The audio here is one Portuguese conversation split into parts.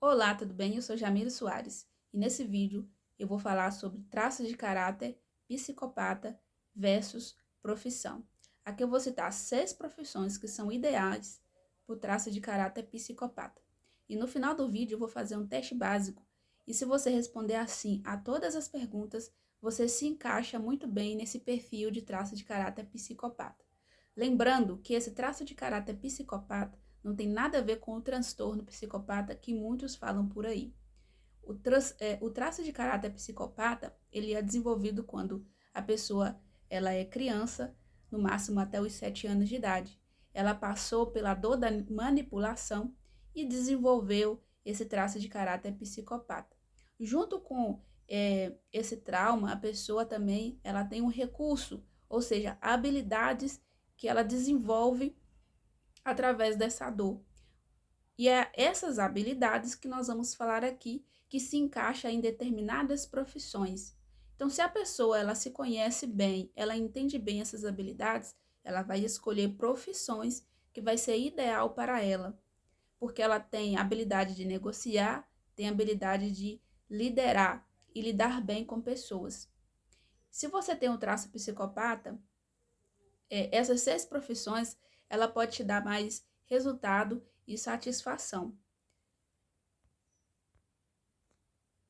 Olá, tudo bem? Eu sou Jamila Soares e nesse vídeo eu vou falar sobre traços de caráter psicopata versus profissão. Aqui eu vou citar 6 profissões que são ideais para o traço de caráter psicopata. E no final do vídeo eu vou fazer um teste básico e se você responder assim a todas as perguntas, você se encaixa muito bem nesse perfil de traço de caráter psicopata. Lembrando que esse traço de caráter psicopata não tem nada a ver com o transtorno psicopata que muitos falam por aí. O traço de caráter psicopata, ele é desenvolvido quando a pessoa ela é criança, no máximo até os 7 anos de idade. Ela passou pela dor da manipulação e desenvolveu esse traço de caráter psicopata. Junto com esse trauma, a pessoa também ela tem um recurso, ou seja, habilidades que ela desenvolve através dessa dor. E é essas habilidades que nós vamos falar aqui, que se encaixa em determinadas profissões. Então, se a pessoa ela se conhece bem, ela entende bem essas habilidades, ela vai escolher profissões que vai ser ideal para ela, porque ela tem habilidade de negociar, tem habilidade de liderar e lidar bem com pessoas. Se você tem um traço psicopata, essas 6 profissões, ela pode te dar mais resultado e satisfação.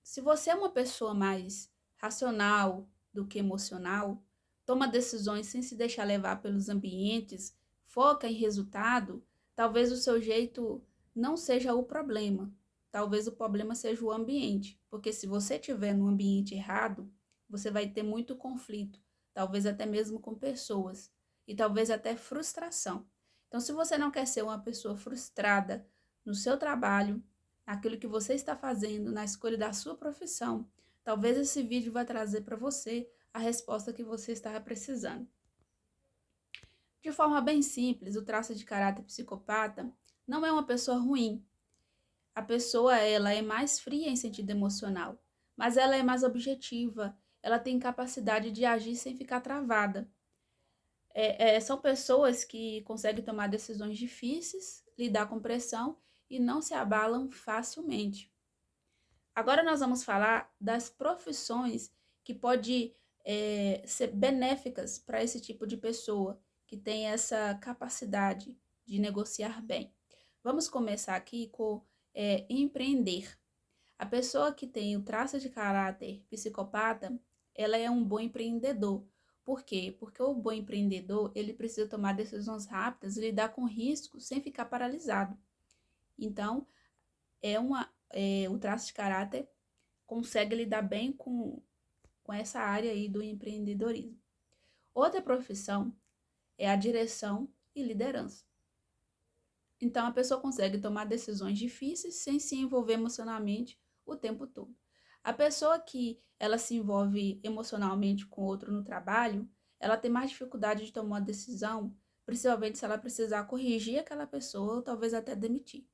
Se você é uma pessoa mais racional do que emocional, toma decisões sem se deixar levar pelos ambientes, foca em resultado, talvez o seu jeito não seja o problema. Talvez o problema seja o ambiente, porque se você estiver no ambiente errado, você vai ter muito conflito, talvez até mesmo com pessoas, e talvez até frustração. Então, se você não quer ser uma pessoa frustrada no seu trabalho, naquilo que você está fazendo, na escolha da sua profissão, talvez esse vídeo vai trazer para você a resposta que você estava precisando. De forma bem simples, o traço de caráter psicopata não é uma pessoa ruim. A pessoa ela é mais fria em sentido emocional, mas ela é mais objetiva, ela tem capacidade de agir sem ficar travada. São pessoas que conseguem tomar decisões difíceis, lidar com pressão e não se abalam facilmente. Agora nós vamos falar das profissões que podem ser benéficas para esse tipo de pessoa, que tem essa capacidade de negociar bem. Vamos começar aqui com empreender. A pessoa que tem o traço de caráter psicopata, ela é um bom empreendedor. Por quê? Porque o bom empreendedor, ele precisa tomar decisões rápidas e lidar com riscos sem ficar paralisado. Então, o traço de caráter consegue lidar bem com essa área aí do empreendedorismo. Outra profissão é a direção e liderança. Então, a pessoa consegue tomar decisões difíceis sem se envolver emocionalmente o tempo todo. A pessoa que ela se envolve emocionalmente com outro no trabalho, ela tem mais dificuldade de tomar uma decisão, principalmente se ela precisar corrigir aquela pessoa ou talvez até demitir.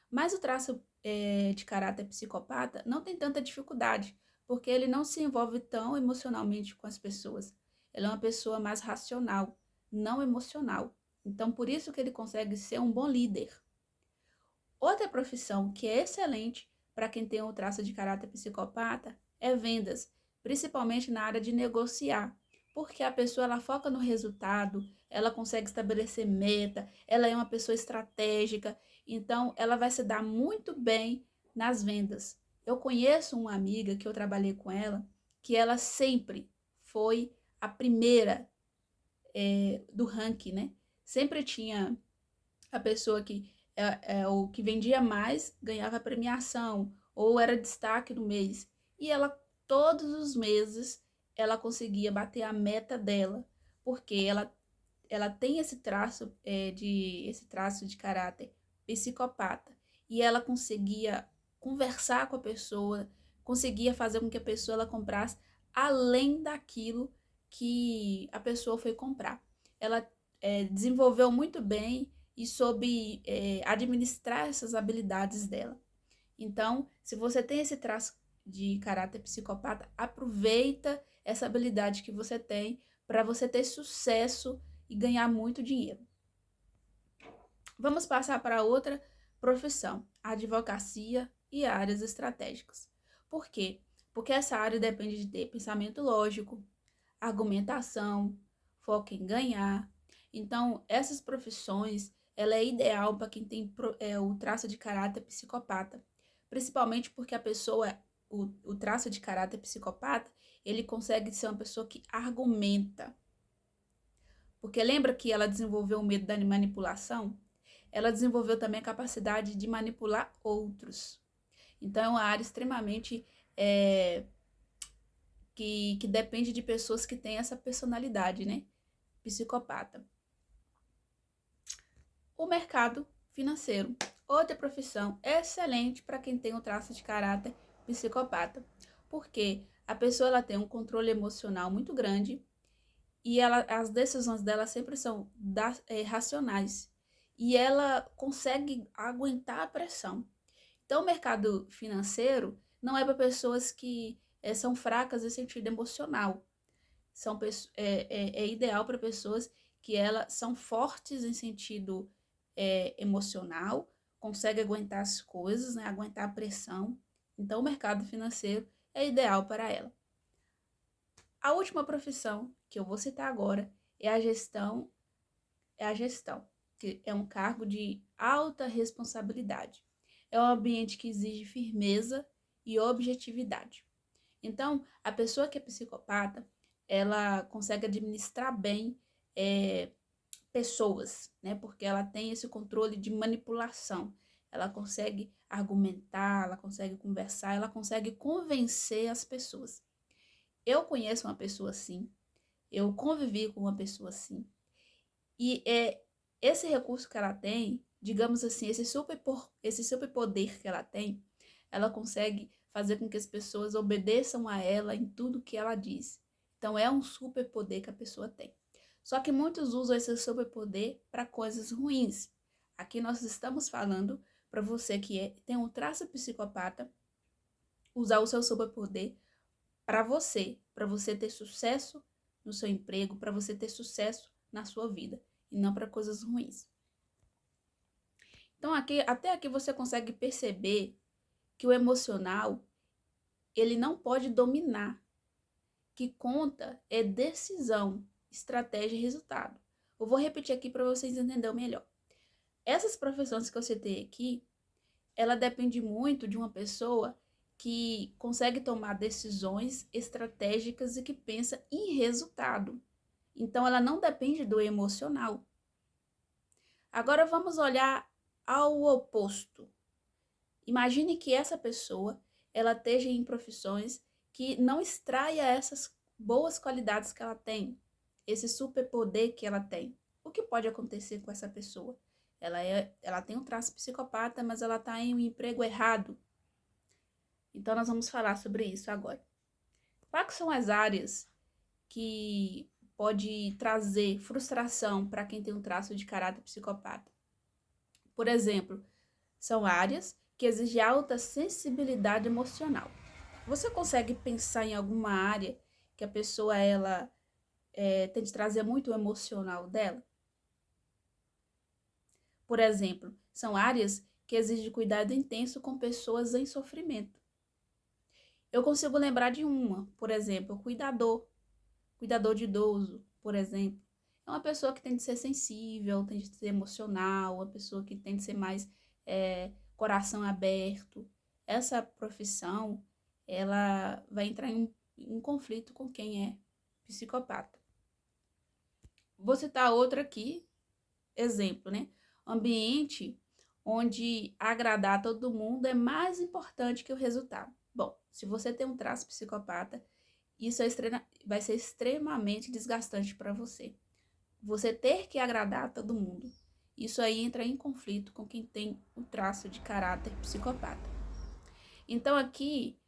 Mas o traço de caráter psicopata não tem tanta dificuldade, porque ele não se envolve tão emocionalmente com as pessoas. Ele é uma pessoa mais racional, não emocional. Então, por isso que ele consegue ser um bom líder. Outra profissão que é excelente para quem tem um traço de caráter psicopata é vendas, principalmente na área de negociar, porque a pessoa ela foca no resultado, ela consegue estabelecer meta, ela é uma pessoa estratégica, então ela vai se dar muito bem nas vendas. Eu conheço uma amiga que eu trabalhei com ela, que ela sempre foi a primeira do ranking, né? Sempre tinha a pessoa que o que vendia mais ganhava premiação ou era destaque do mês. E ela, todos os meses, ela conseguia bater a meta dela, porque ela tem esse traço de caráter psicopata. E ela conseguia conversar com a pessoa, conseguia fazer com que a pessoa ela comprasse além daquilo que a pessoa foi comprar. Ela desenvolveu muito bem e soube administrar essas habilidades dela. Então, se você tem esse traço de caráter psicopata, aproveita essa habilidade que você tem para você ter sucesso e ganhar muito dinheiro. Vamos passar para outra profissão, a advocacia e áreas estratégicas. Por quê? Porque essa área depende de ter pensamento lógico, argumentação, foco em ganhar. Então, essas profissões, ela é ideal para quem tem o traço de caráter psicopata, principalmente porque a pessoa, o traço de caráter psicopata, ele consegue ser uma pessoa que argumenta. Porque lembra que ela desenvolveu o medo da manipulação? Ela desenvolveu também a capacidade de manipular outros. Então, é uma área extremamente que depende de pessoas que têm essa personalidade, né? Psicopata. O mercado financeiro. Outra profissão excelente para quem tem um traço de caráter psicopata. Porque a pessoa ela tem um controle emocional muito grande e as decisões dela sempre são racionais. E ela consegue aguentar a pressão. Então, o mercado financeiro não é para pessoas que são fracas em sentido emocional. É ideal para pessoas que elas são fortes em sentido emocional, conseguem aguentar as coisas, né, aguentar a pressão. Então, o mercado financeiro é ideal para ela. A última profissão que eu vou citar agora é a gestão, que é um cargo de alta responsabilidade. É um ambiente que exige firmeza e objetividade. Então, a pessoa que é psicopata, ela consegue administrar bem pessoas, né? Porque ela tem esse controle de manipulação. Ela consegue argumentar, ela consegue conversar, ela consegue convencer as pessoas. Eu conheço uma pessoa assim, eu convivi com uma pessoa assim, e esse recurso que ela tem, digamos assim, esse superpoder que ela tem, ela consegue fazer com que as pessoas obedeçam a ela em tudo que ela diz. Então é um superpoder que a pessoa tem. Só que muitos usam esse superpoder para coisas ruins. Aqui nós estamos falando para você que tem um traço psicopata, usar o seu superpoder para você ter sucesso no seu emprego, para você ter sucesso na sua vida e não para coisas ruins. Então até aqui você consegue perceber que o emocional ele não pode dominar. Que conta é decisão, estratégia e resultado. Eu vou repetir aqui para vocês entenderem melhor. Essas profissões que eu citei aqui, ela depende muito de uma pessoa que consegue tomar decisões estratégicas e que pensa em resultado. Então, ela não depende do emocional. Agora, vamos olhar ao oposto. Imagine que essa pessoa, ela esteja em profissões que não extraia essas boas qualidades que ela tem, esse superpoder que ela tem. O que pode acontecer com essa pessoa? Ela tem um traço psicopata, mas ela está em um emprego errado. Então, nós vamos falar sobre isso agora. Quais são as áreas que pode trazer frustração para quem tem um traço de caráter psicopata? Por exemplo, são áreas que exigem alta sensibilidade emocional. Você consegue pensar em alguma área que a pessoa tem de trazer muito o emocional dela? Por exemplo, são áreas que exigem cuidado intenso com pessoas em sofrimento. Eu consigo lembrar de uma, por exemplo, cuidador de idoso, por exemplo. É uma pessoa que tem de ser sensível, tem de ser emocional, uma pessoa que tem de ser mais coração aberto. Essa profissão, ela vai entrar em conflito com quem é psicopata. Vou citar outra aqui, exemplo, né? Ambiente onde agradar todo mundo é mais importante que o resultado. Bom, se você tem um traço psicopata, isso vai ser extremamente desgastante para você. Você ter que agradar a todo mundo. Isso aí entra em conflito com quem tem o traço de caráter psicopata. Então aqui,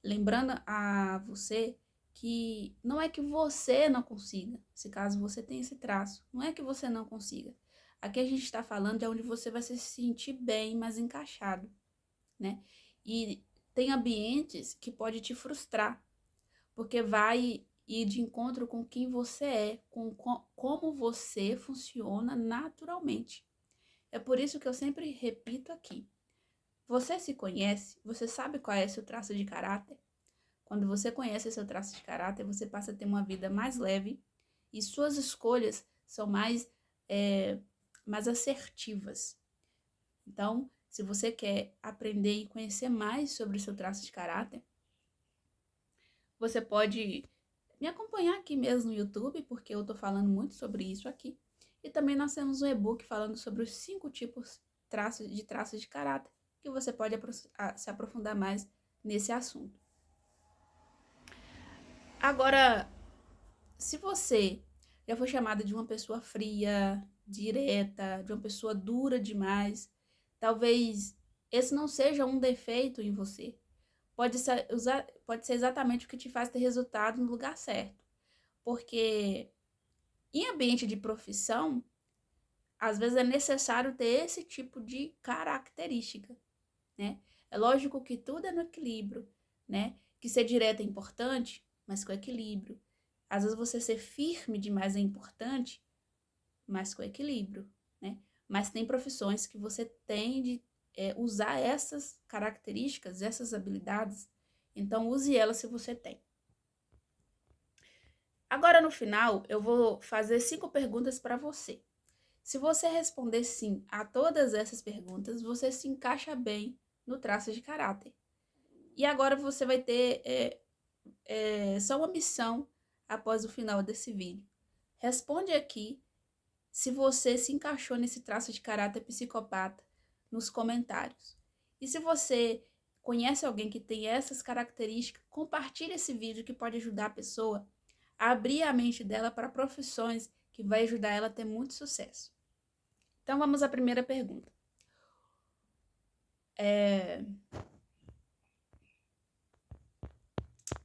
lembrando a você que não é que você não consiga, se caso você tem esse traço, não é que você não consiga. Aqui a gente está falando de onde você vai se sentir bem, mais encaixado, né? E tem ambientes que pode te frustrar, porque vai ir de encontro com quem você é, como você funciona naturalmente. É por isso que eu sempre repito aqui. Você se conhece? Você sabe qual é seu traço de caráter? Quando você conhece seu traço de caráter, você passa a ter uma vida mais leve e suas escolhas são mais assertivas. Então, se você quer aprender e conhecer mais sobre o seu traço de caráter, você pode me acompanhar aqui mesmo no YouTube, porque eu estou falando muito sobre isso aqui. E também nós temos um e-book falando sobre os 5 tipos de traços de caráter, que você pode se aprofundar mais nesse assunto. Agora, se você já foi chamada de uma pessoa fria, direta, de uma pessoa dura demais, talvez esse não seja um defeito em você. Pode ser exatamente o que te faz ter resultado no lugar certo. Porque em ambiente de profissão, às vezes é necessário ter esse tipo de característica, né? É lógico que tudo é no equilíbrio, né? Que ser direto é importante, mas com equilíbrio. Às vezes você ser firme demais é importante, mas com equilíbrio, né? Mas tem profissões que você tem de usar essas características, essas habilidades, então use elas se você tem. Agora no final eu vou fazer 5 perguntas para você. Se você responder sim a todas essas perguntas, você se encaixa bem no traço de caráter. E agora você vai ter só uma missão após o final desse vídeo. Responde aqui se você se encaixou nesse traço de caráter psicopata nos comentários. E se você conhece alguém que tem essas características, compartilhe esse vídeo que pode ajudar a pessoa a abrir a mente dela para profissões que vai ajudar ela a ter muito sucesso. Então vamos à primeira pergunta.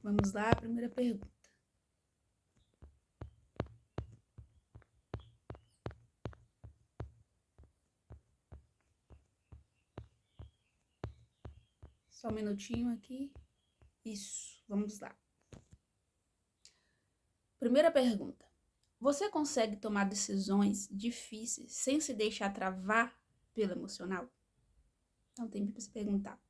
Vamos lá, a primeira pergunta. Só um minutinho aqui. Isso, vamos lá. Primeira pergunta. Você consegue tomar decisões difíceis sem se deixar travar pelo emocional? Então tem que se perguntar.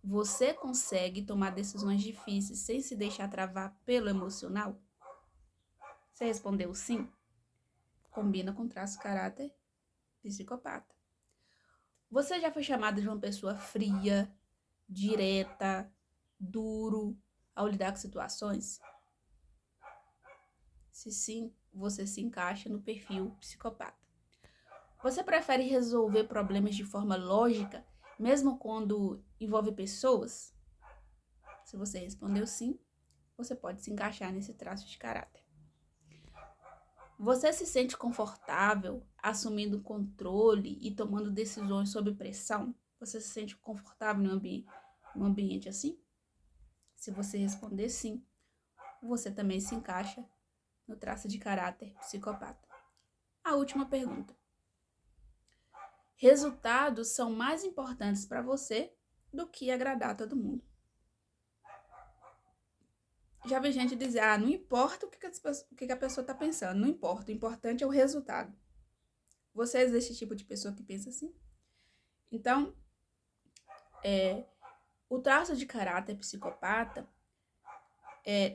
Você consegue tomar decisões difíceis sem se deixar travar pelo emocional? Você respondeu sim? Combina com traço caráter psicopata. Você já foi chamado de uma pessoa fria, direta, duro ao lidar com situações? Se sim, você se encaixa no perfil psicopata. Você prefere resolver problemas de forma lógica, mesmo quando envolve pessoas? Se você respondeu sim, você pode se encaixar nesse traço de caráter. Você se sente confortável assumindo controle e tomando decisões sob pressão? Você se sente confortável num ambiente assim? Se você responder sim, você também se encaixa no traço de caráter psicopata. A última pergunta. Resultados são mais importantes para você do que agradar a todo mundo. Já vi gente dizer, não importa o que a pessoa está pensando, não importa, o importante é o resultado. Você é desse tipo de pessoa que pensa assim? Então, o traço de caráter psicopata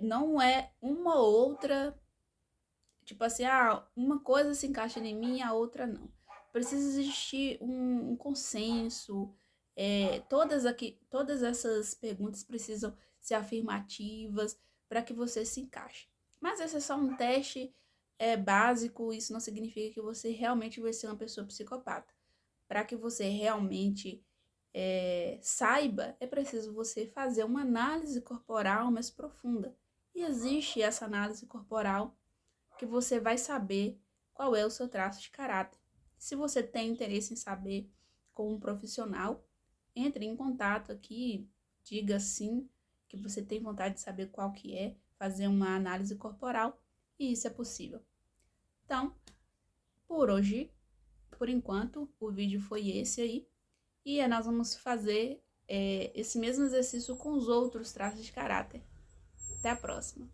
não é uma outra, tipo assim, uma coisa se encaixa em mim, a outra não. Precisa existir um consenso, todas essas perguntas precisam ser afirmativas para que você se encaixe. Mas esse é só um teste básico, isso não significa que você realmente vai ser uma pessoa psicopata. Para que você realmente saiba, é preciso você fazer uma análise corporal mais profunda. E existe essa análise corporal que você vai saber qual é o seu traço de caráter. Se você tem interesse em saber com um profissional, entre em contato aqui, diga sim que você tem vontade de saber qual que é, fazer uma análise corporal, e isso é possível. Então, por hoje, por enquanto, o vídeo foi esse aí, e nós vamos fazer esse mesmo exercício com os outros traços de caráter. Até a próxima!